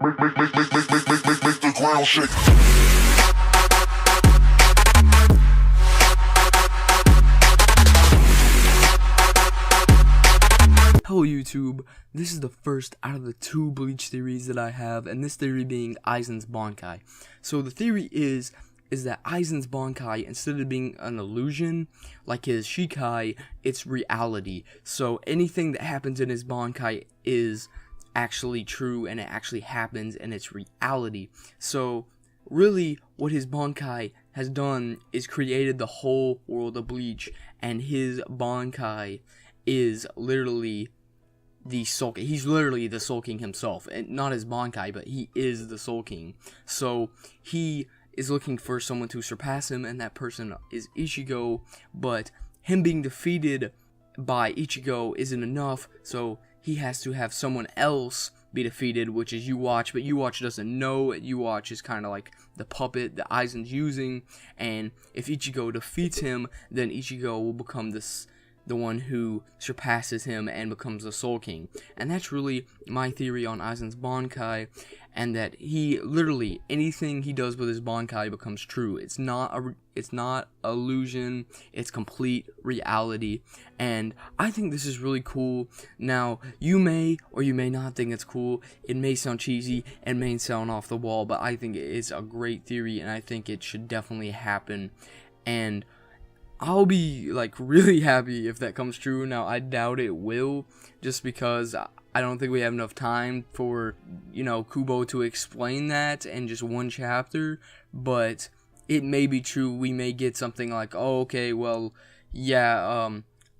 Make the ground shake. Hello YouTube, this is the first out of the two Bleach theories that I have, and this theory being Aizen's Bankai. So the theory is that Aizen's Bankai, instead of being an illusion like his Shikai, it's reality. So anything that happens in his Bankai is actually true, and it actually happens, and it's reality. So really what his Bankai has done is created the whole world of Bleach, and his Bankai is literally the Soul King. He's literally the Soul King himself, and not his Bankai, but he is the Soul King. So he is looking for someone to surpass him, and that person is Ichigo, but him being defeated by Ichigo isn't enough, so he has to have someone else be defeated, which is Uwatch, but Uwatch doesn't know. Uwatch is kind of like the puppet that Aizen's using, and if Ichigo defeats him, then Ichigo will become the one who surpasses him and becomes the Soul King. And that's really my theory on Aizen's Bankai, and that he literally, anything he does with his Bankai becomes true. It's not illusion, it's complete reality, and I think this is really cool. Now, you may or you may not think it's cool. It may sound cheesy and may sound off the wall, but I think it's a great theory, and I think it should definitely happen, and I'll be like really happy if that comes true. Now, I doubt it will, just because I don't think we have enough time for, Kubo to explain that in just one chapter, but it may be true. We may get something like, oh, okay, well, yeah,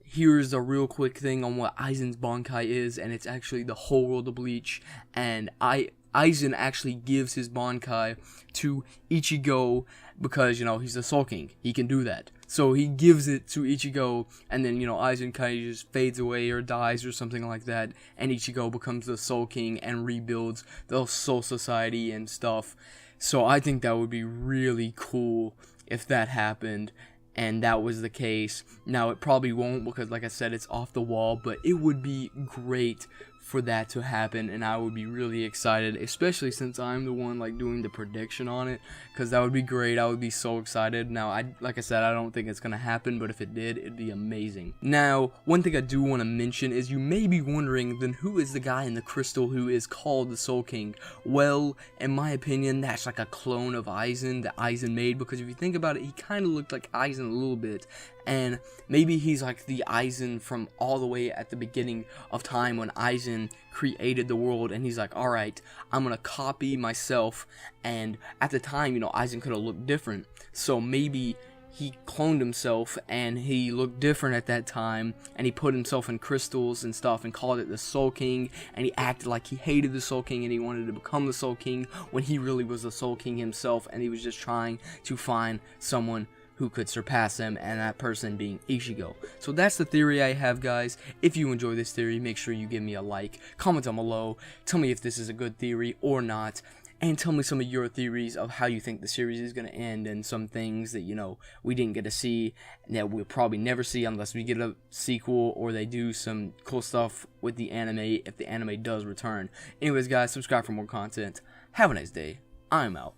here's a real quick thing on what Aizen's Bankai is, and it's actually the whole world of Bleach, and Aizen actually gives his Bankai to Ichigo because, he's the Soul King. He can do that. So he gives it to Ichigo, and then, Aizen kind of just fades away or dies or something like that, and Ichigo becomes the Soul King and rebuilds the Soul Society and stuff. So I think that would be really cool if that happened, and that was the case. Now, it probably won't because, like I said, it's off the wall, but it would be great for that to happen, and I would be really excited, especially since I'm the one doing the prediction on it, because that would be great. I would be so excited. Now, like I said, I don't think it's gonna happen, but if it did, it'd be amazing. Now, one thing I do want to mention is you may be wondering, then who is the guy in the crystal who is called the Soul King? Well, in my opinion, that's like a clone of Aizen that Aizen made, because if you think about it, he kind of looked like Aizen a little bit, and maybe he's like the Aizen from all the way at the beginning of time when Aizen created the world, and he's like, alright, I'm gonna copy myself, and at the time, Aizen could have looked different, so maybe he cloned himself and he looked different at that time, and he put himself in crystals and stuff and called it the Soul King, and he acted like he hated the Soul King and he wanted to become the Soul King when he really was the Soul King himself, and he was just trying to find someone who could surpass him, and that person being Ichigo. So that's the theory I have, guys. If you enjoy this theory, make sure you give me a like, comment down below, tell me if this is a good theory or not, and tell me some of your theories of how you think the series is going to end, and some things that, we didn't get to see, and that we'll probably never see unless we get a sequel, or they do some cool stuff with the anime, if the anime does return. Anyways, guys, subscribe for more content. Have a nice day. I'm out.